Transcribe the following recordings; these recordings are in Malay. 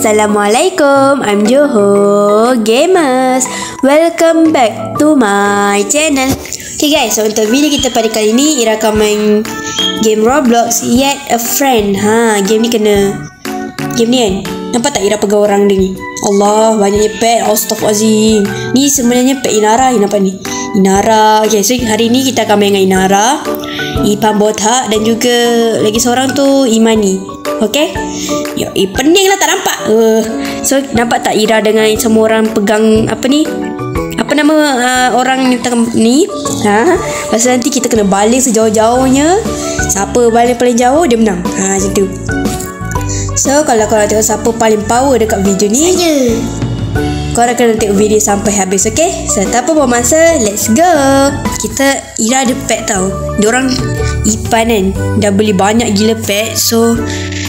Assalamualaikum, I'm Joho Gamers. Welcome back to my channel. Okay guys, so untuk video kita pada kali ni, Ira akan main game Roblox Yet a Friend. Game ni kan, nampak tak Ira pegang orang dia ni? Allah, banyaknya pet. Astaghfirullahaladzim. Ni sebenarnya pet Inara. Nampak ni Inara. Okay, so hari ni kita akan main dengan Inara, Ipan Botak dan juga lagi seorang tu Imani. Okay, pening lah tak nampak. So nampak tak Ira dengan semua orang pegang apa ni? Apa nama orang ni? Pasal nanti kita kena baling sejauh-jauhnya. Siapa baling paling jauh dia menang. Macam tu. So kalau korang tengok siapa paling power dekat video ni, korang kena tengok video sampai habis. Okay, so tanpa buang masa, let's go. Ira ada pet tau. Diorang Ipan kan dah beli banyak gila pet. So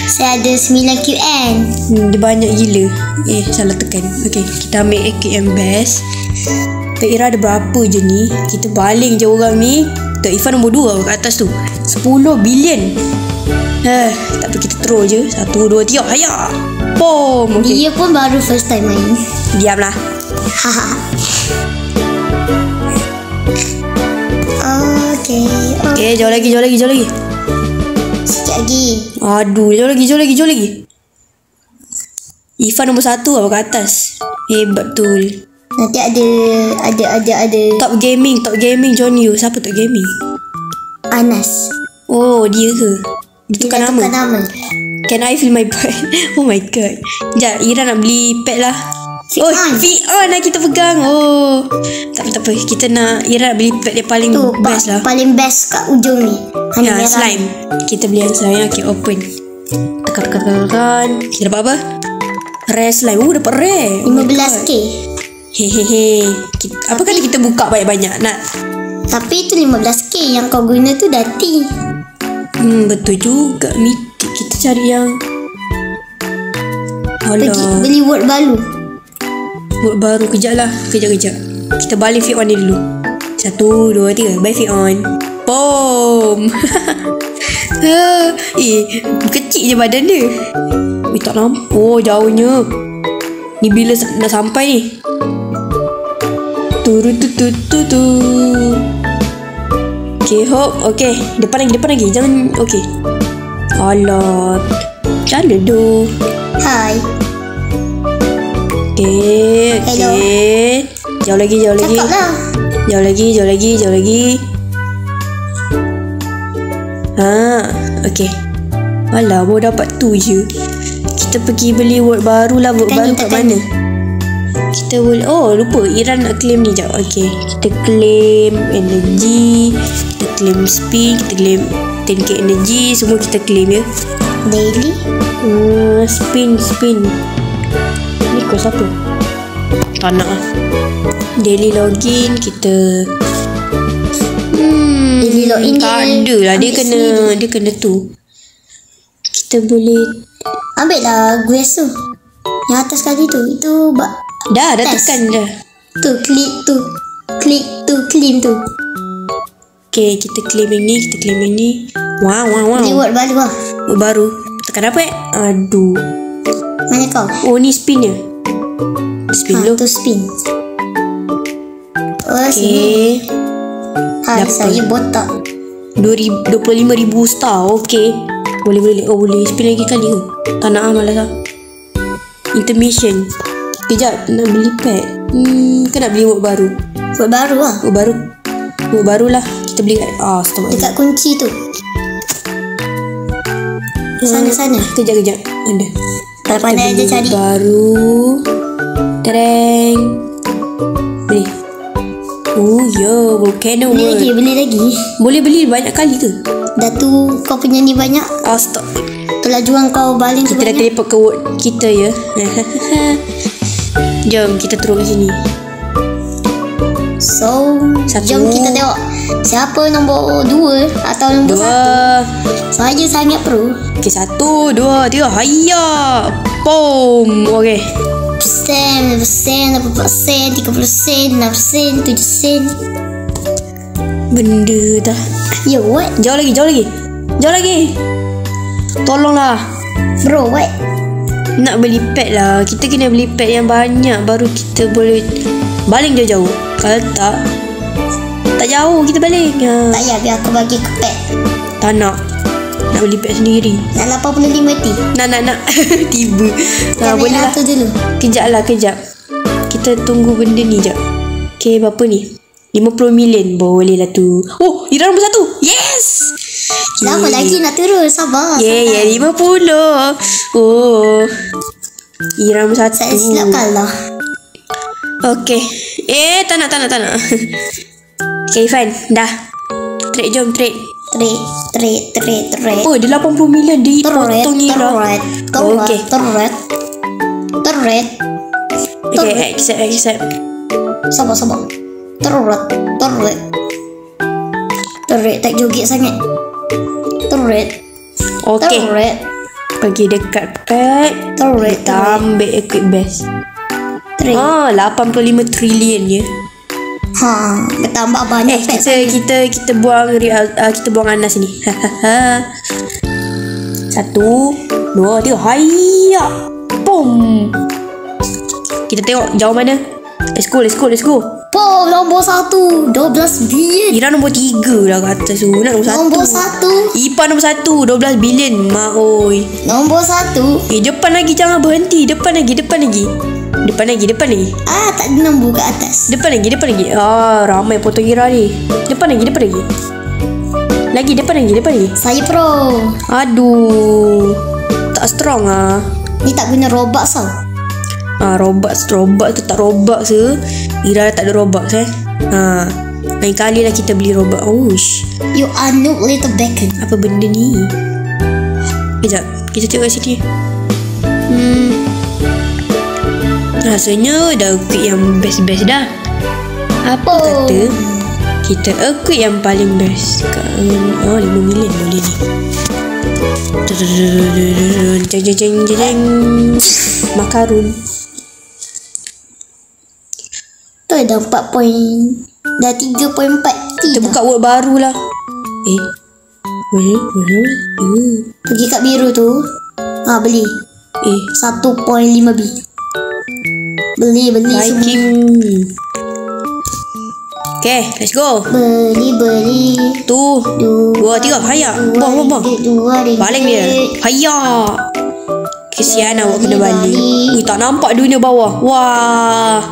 saya ada 9 QN. Dia banyak gila. Salah tekan. Okay, kita ambil AKM best. Pet Ira ada berapa je ni? Kita baling je orang ni. Tok Ifan nombor 2 kat atas tu, 10 bilion. Tak apa, kita throw je. 1, 2, 3, hayak. Boom. Okay. Dia pun baru first time main. Diamlah. Okay, jauh lagi. Sekejap lagi. Aduh, jauh lagi. Ifan nombor 1 apa kat atas. Hebat betul. Nanti ada Top gaming join you. Siapa Top gaming? Anas. Oh, dia ke? Dia tukar nama. Can I feel my butt? Oh my god. Sekejap, Ira nak beli pet lah. Fion lah kita pegang. Tak apa. Kita nak Ira nak beli pet dia paling best lah. Paling best kat ujung ni. Slime. Kita beli yang slime. Okay, open. Tekan. Kita dapat apa? Rare slime. Dapat rare. 15k. Hehehe. Apa kata kita buka banyak-banyak nak? Tapi itu 15k. Yang kau guna tu dati. Betul juga. Mythic. Kita cari yang beli word baru. Kejap. Kita balik fit on ni dulu. 1, 2, 3. Bye fit on. Boom. Kecil je badan dia. Tak nampak. Jauhnya. Ni bila nak sampai ni? Tu. Okay, hop. Okay, depan lagi. Jangan. Okay. Alah, macam mana tu? Hai. Okay. Hello. Jauh lagi. Cakap lah. Jauh lagi. Okay. Alah, baru dapat tu je. Kita pergi beli word baru lah. Word baru kat mana? Kita boleh. Lupa. Ira nak claim ni jap. Okay, kita claim energy, kita claim spin, kita claim 10k energy. Semua kita claim ya. Daily. Spin. Ni kau siapa? Tak nak lah. Daily login. Kita daily login tak ada lah. Dia kena tu. Kita boleh ambil lah grace tu. Yang atas kali tu. Itu dah tekan dah. Tu klik tu claim tu. Okay, kita claim ini. Wow. Beli word baru lah. Word baru. Tekan apa? Aduh. Mana kau? Ni spinnya. Spin dulu. Tu spin. Okay. Saya botak. 25,000 star. Okay. Boleh. Boleh spin lagi kali ke? Tak nak malas lah. Intermission. Kejap, nak beli pet. Ke nak beli word baru? Word baru lah. Word baru lah. Kita beli kat dekat kunci tu. Sana. Kejap. Ada. Tak pandai aja cari. Baru. Tereng. Beli. Volcano word. Beli lagi. Boleh beli banyak kali ke? Dah tu kau punya ni banyak. Stop. Kelajuan kau baling tu kita dah teleport ke word kita ya. Jom kita turun ke sini. So, jom kita tengok siapa nombor 2 atau nombor 1. Saya sangat pro. Okay, 1, 2, 3. Hayya. Boom. Okay. 10%, 80%, 30%, 6%, 7%. Benda dah. What? Jauh lagi. Tolonglah. Bro, what? Nak beli pad lah. Kita kena beli pad yang banyak, baru kita boleh baling jauh-jauh. Kalau tak jauh kita baling. Tak payah, biar aku bagi ke pet. Tak nak. Nak beli pad sendiri. Nak 85 ti. Nak. Tiba. Boleh lah. Dulu. Kejap. Kita tunggu benda ni jap. Okay, berapa ni? 50 million. Boleh lah tu. Oh, Ira nombor 1. Yes! Lama lagi nak turun. Sabar. 50. Oh, Ira nombor 1. Saya silap kalah. Okay. Tak nak. Okay, Ifan. Dah. Trade, jom trade. Trade. Oh, dia 80 million. Dia potong Ira. Okay. Trade. Okay, accept. Sabar. Trade. Tak joget sangat. Trade. Okay. Pergi dekat pad. Kita ambil equip best. 85 trilion je. Bertambah banyak pet. Kita buang kita buang Anas ni. 1, 2, 3. Hayya. Boom. Kita tengok jauh mana. Let's go. Nombor 1 12 bilion. Ira nombor 3 lah kat atas tu. Nombor 1. Ipan nombor 1 12 bilion. Mak oi. Nombor 1. Depan lagi, jangan berhenti. Depan lagi. Tak ada nombor kat atas. Depan lagi. Ramai potong Ira ni. Depan lagi. Depan lagi. Saya pro. Aduh. Tak strong ah. Ni tak guna Robux tau. Robux tu tak Robux ke? Ira tak ada Robux lain kali lah kita beli Robux. You are noob little bacon. Apa benda ni? Kejap, kita tengok kat sini. Rasanya dah equip yang best dah. Apa kata kita equip yang paling best? 5 million boleh ni. Jeng. Makarun. Tu dah 4 point. Dah 3.4 Kita buka word baru lah. Pergi kat biru tu. Beli 1.5B. Beli Viking. Okay, let's go. Beli. Tu 2, 3. Hayya. Buang. Baling dia. Hayya. Kesian awak kena balik. Tak nampak dunia bawah. Wah.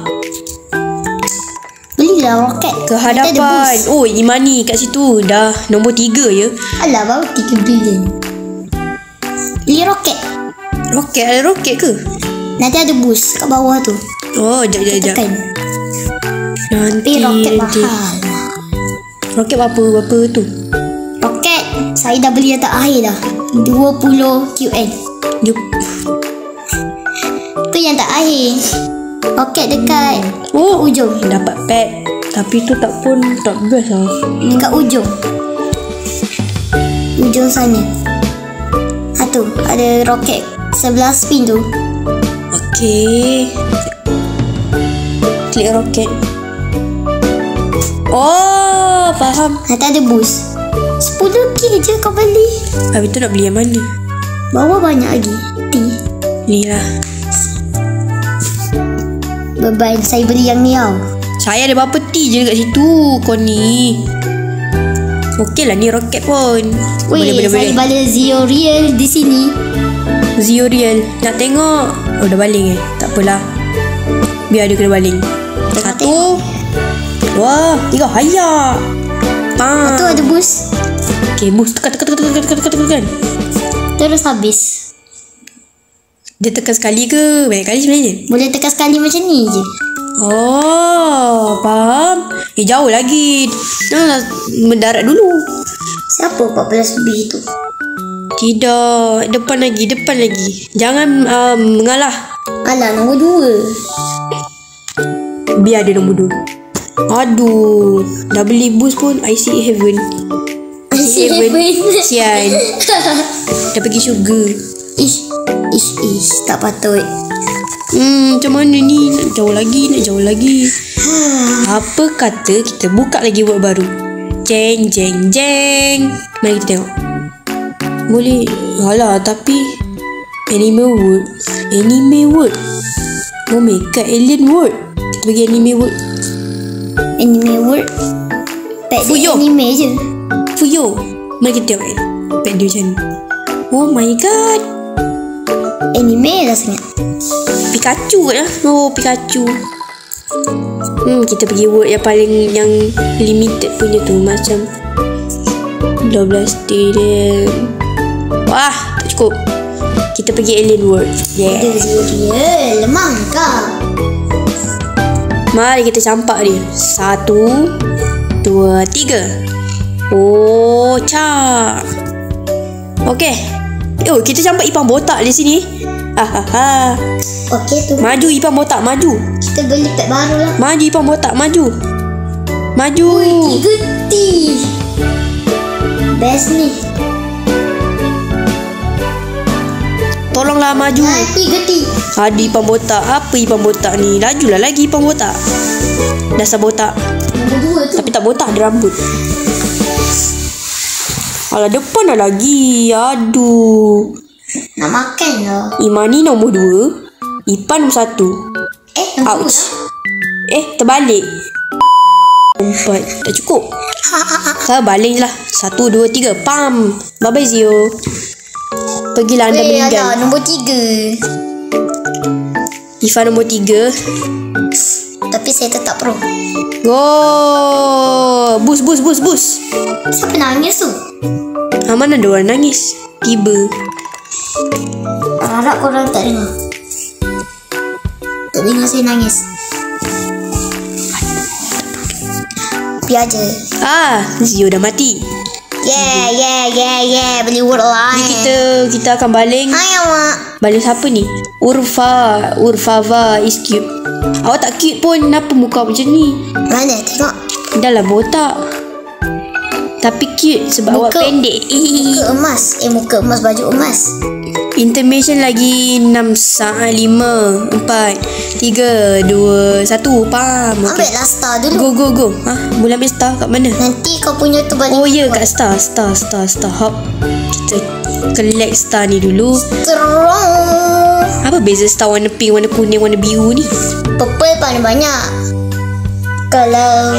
Belilah roket ke hadapan. Imani kat situ. Dah nombor 3 je. Alah, baru 3 bilion. Beli roket. Ada roket ke? Nanti ada boost kat bawah tu. Jap. Tapi roket mahal. Roket berapa tu? Roket saya dah beli yang tak akhir dah. 20 QN. Yup. Tu yang tak akhir. Roket dekat ujung. Dapat pad. Tapi tu tak best lah. Dekat ujung sana. Tu ada roket 11 spin tu. Okay. Klik roket. Faham. Nanti ada boost 10k je kau beli. Habis tu nak beli yang mana? Bawah banyak lagi. Ni lah. Bye-bye. Saya beli yang ni tau. Saya ada berapa T je dekat situ. Kau ni okey lah ni roket pun. Boleh. Saya balik Zio Real di sini. Zio Real. Nak tengok. Dah baling tak apalah. Biar dia kena baling. 1, 2, 3. Hayya. Tu ada boost. Okay, boost. Tekan. Terus habis. Dia tekan sekali ke? Banyak kali sebenarnya? Boleh tekan sekali macam ni je. Faham. Jauh lagi. Janganlah mendarat dulu. Siapa 14B tu? Tidak. Depan lagi. Jangan mengalah. Alah, nombor 2. Biar dia nombor 2. Aduh. Dah beli boost pun IC Heaven. Sian. Dah pergi sugar. Ish, tak patut. Macam mana ni? Nak jauh lagi. Apa kata kita buka lagi word baru? Jeng. Mari kita tengok. Boleh. Alah, tapi Anime word. Anime word. Oh my god, alien word. Kita bagi anime word. Anime word. Tak ada Fuyo. anime je. Fuyo. Mari kita tengok kan. Pet dia macam ni. Oh my god. Anime dah sangat. Pikachu lah. Oh, Pikachu. Kita pergi word yang paling yang limited punya tu. Macam 12 stadium. Wah, tak cukup. Kita pergi alien word. Dia lemah kau. Mari kita campak dia. 1, 2, 3. Oh, cap. Okey. Oh, kita campak Ipang botak di sini. Okey tu. Maju Ipang botak, maju. Kita beli pet baru lah. Maju Ipang botak, maju. Maju. Ui, geti. Best ni. Tolonglah maju. Geti. Ada Ipang botak. Apa Ipang botak ni? Lajulah lagi Ipang botak. Dasar botak. Nombor 2 tu. Tapi tak botak, ada rambut. Alah, depan dah lagi. Aduh. Nak makan lah. Imani nombor 2. Ipan nombor 1. Nombor Ouch. Terbalik. 4. Tak cukup. Balik lah. 1, 2, 3. Pam. Bye-bye Zio. Pergilah anda meninggal. Nombor 3. Ifan nombor 3. Tapi saya tetap pro. Go. Bus. Siapa nangis tu? Mana ada orang nangis? Tiba. Harap korang tak dengar. Tak dengar saya nangis. Biar je. Zio dah mati. Yeah. Beli word lain. Jadi kita akan baling. Hai awak. Baling siapa ni? Urfava is cute. Awak tak cute pun. Kenapa muka macam ni? Mana tengok. Dah lah botak. Tapi cute sebab awak pendek. Muka emas. Muka emas, baju emas. Intermission lagi 6 saat 5 4 3 2 1. Pam. Ambil lah star dulu. Go. Boleh ambil star kat mana? Nanti kau punya tu balik. Oh ya, kat star. Hop. Kita collect star ni dulu. Strong. Apa beza star warna pink, warna kuning, warna biru ni? Purple paling banyak. Kalau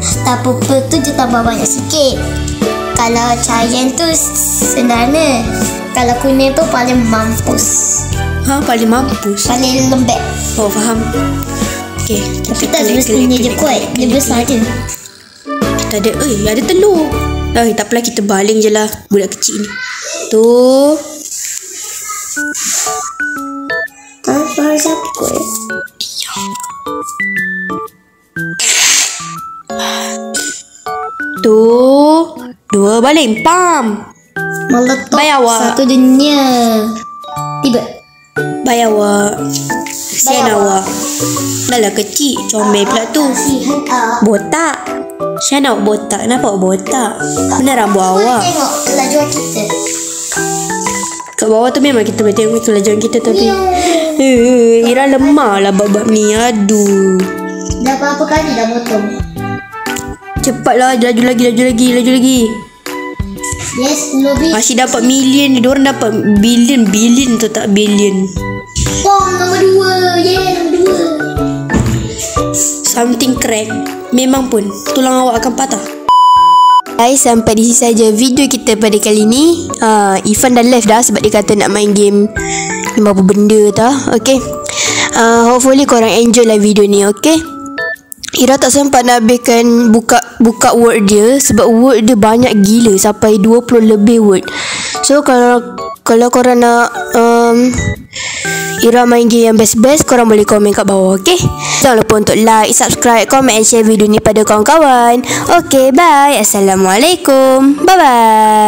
star purple tu je tambah banyak sikit. Kalau giant tu sederhana. Kalau kuning tu paling mampus. Paling mampus. Paling lembek. Oh, faham. Okay. Tapi tak semestinya dia kuat. Dia besar je. Kita ada. Ada telur. Tak apalah, kita baling je lah budak kecil ni. Tu. Suara siapa? Tu. 2 baling. Pam. Meletup Bye, awak. satu dunia. Tiba. Bye awak. Kesian awak. Dah lah kecil. Comel pula tu. Botak. Kesian awak botak. Kenapa awak botak? Mana rambut awak? Tengok kelajuan kita. Kat bawah tu memang kita boleh tengok kelajuan kita. Tapi Ira lemah lah bab-bab ni. Aduh. Dah berapa kali dah potong? Cepatlah. Laju lagi. Yes, lebih. Masih dapat million ni. Diorang dapat billion tu, tak billion. Pom nombor 2. Nombor 2. Something crack. Memang pun tulang awak akan patah. Guys, sampai di sini saja video kita pada kali ni. Ifan dah left dah sebab dia kata nak main game apa benda tau. Okay. Hopefully korang enjoy lah video ni. Okay. Ira tak sempat nak habiskan buka word dia sebab word dia banyak gila sampai 20 lebih word. So kalau korang nak Ira main game yang best-best, korang boleh komen kat bawah. Okay. Jangan lupa untuk like, subscribe, comment and share video ni pada kawan-kawan. Okay, bye. Assalamualaikum. Bye bye.